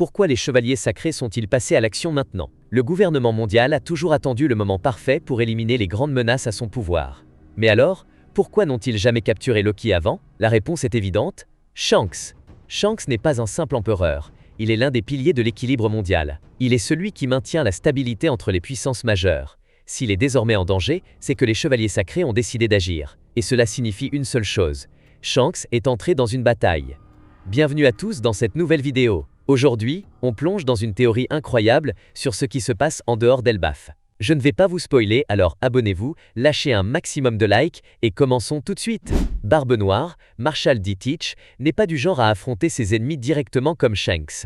Pourquoi les chevaliers sacrés sont-ils passés à l'action maintenant? Le gouvernement mondial a toujours attendu le moment parfait pour éliminer les grandes menaces à son pouvoir. Mais alors, pourquoi n'ont-ils jamais capturé Loki avant? La réponse est évidente, Shanks. Shanks n'est pas un simple empereur, il est l'un des piliers de l'équilibre mondial. Il est celui qui maintient la stabilité entre les puissances majeures. S'il est désormais en danger, c'est que les chevaliers sacrés ont décidé d'agir. Et cela signifie une seule chose, Shanks est entré dans une bataille. Bienvenue à tous dans cette nouvelle vidéo. Aujourd'hui, on plonge dans une théorie incroyable sur ce qui se passe en dehors d'Elbaf. Je ne vais pas vous spoiler, alors abonnez-vous, lâchez un maximum de likes et commençons tout de suite. Barbe Noire, Marshal D. Teach, n'est pas du genre à affronter ses ennemis directement comme Shanks.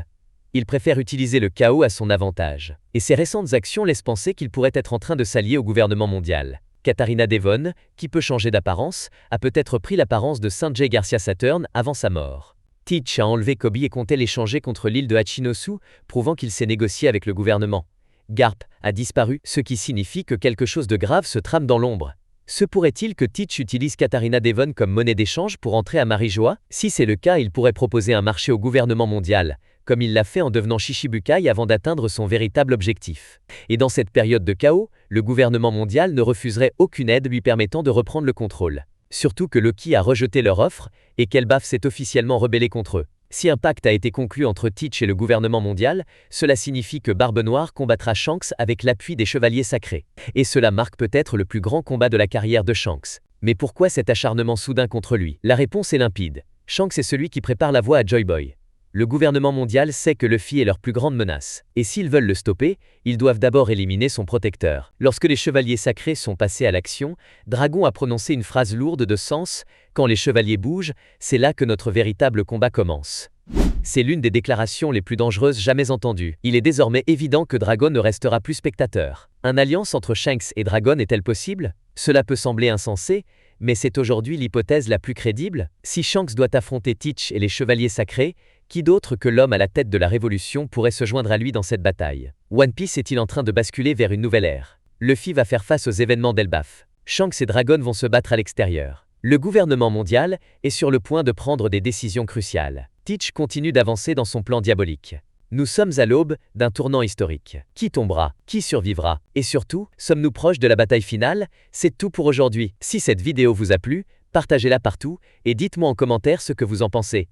Il préfère utiliser le chaos à son avantage. Et ses récentes actions laissent penser qu'il pourrait être en train de s'allier au gouvernement mondial. Katharina Devon, qui peut changer d'apparence, a peut-être pris l'apparence de Sanjay Garcia Saturn avant sa mort. Teach a enlevé Kobe et comptait l'échanger contre l'île de Hachinosu, prouvant qu'il s'est négocié avec le gouvernement. Garp a disparu, ce qui signifie que quelque chose de grave se trame dans l'ombre. Se pourrait-il que Teach utilise Katharina Devon comme monnaie d'échange pour entrer à Marijoa? Si c'est le cas, il pourrait proposer un marché au gouvernement mondial, comme il l'a fait en devenant Shichibukai avant d'atteindre son véritable objectif. Et dans cette période de chaos, le gouvernement mondial ne refuserait aucune aide lui permettant de reprendre le contrôle. Surtout que Loki a rejeté leur offre et qu'Elbaf s'est officiellement rebellé contre eux. Si un pacte a été conclu entre Teach et le gouvernement mondial, cela signifie que Barbe Noire combattra Shanks avec l'appui des chevaliers sacrés. Et cela marque peut-être le plus grand combat de la carrière de Shanks. Mais pourquoi cet acharnement soudain contre lui? La réponse est limpide. Shanks est celui qui prépare la voie à Joy Boy. Le gouvernement mondial sait que Luffy est leur plus grande menace. Et s'ils veulent le stopper, ils doivent d'abord éliminer son protecteur. Lorsque les chevaliers sacrés sont passés à l'action, Dragon a prononcé une phrase lourde de sens, « Quand les chevaliers bougent, c'est là que notre véritable combat commence ». C'est l'une des déclarations les plus dangereuses jamais entendues. Il est désormais évident que Dragon ne restera plus spectateur. Une alliance entre Shanks et Dragon est-elle possible? Cela peut sembler insensé, mais c'est aujourd'hui l'hypothèse la plus crédible. Si Shanks doit affronter Teach et les chevaliers sacrés, qui d'autre que l'homme à la tête de la révolution pourrait se joindre à lui dans cette bataille? One Piece est-il en train de basculer vers une nouvelle ère? Luffy va faire face aux événements d'Elbaf. Shanks et Dragon vont se battre à l'extérieur. Le gouvernement mondial est sur le point de prendre des décisions cruciales. Teach continue d'avancer dans son plan diabolique. Nous sommes à l'aube d'un tournant historique. Qui tombera? Qui survivra? Et surtout, sommes-nous proches de la bataille finale? C'est tout pour aujourd'hui. Si cette vidéo vous a plu, partagez-la partout et dites-moi en commentaire ce que vous en pensez.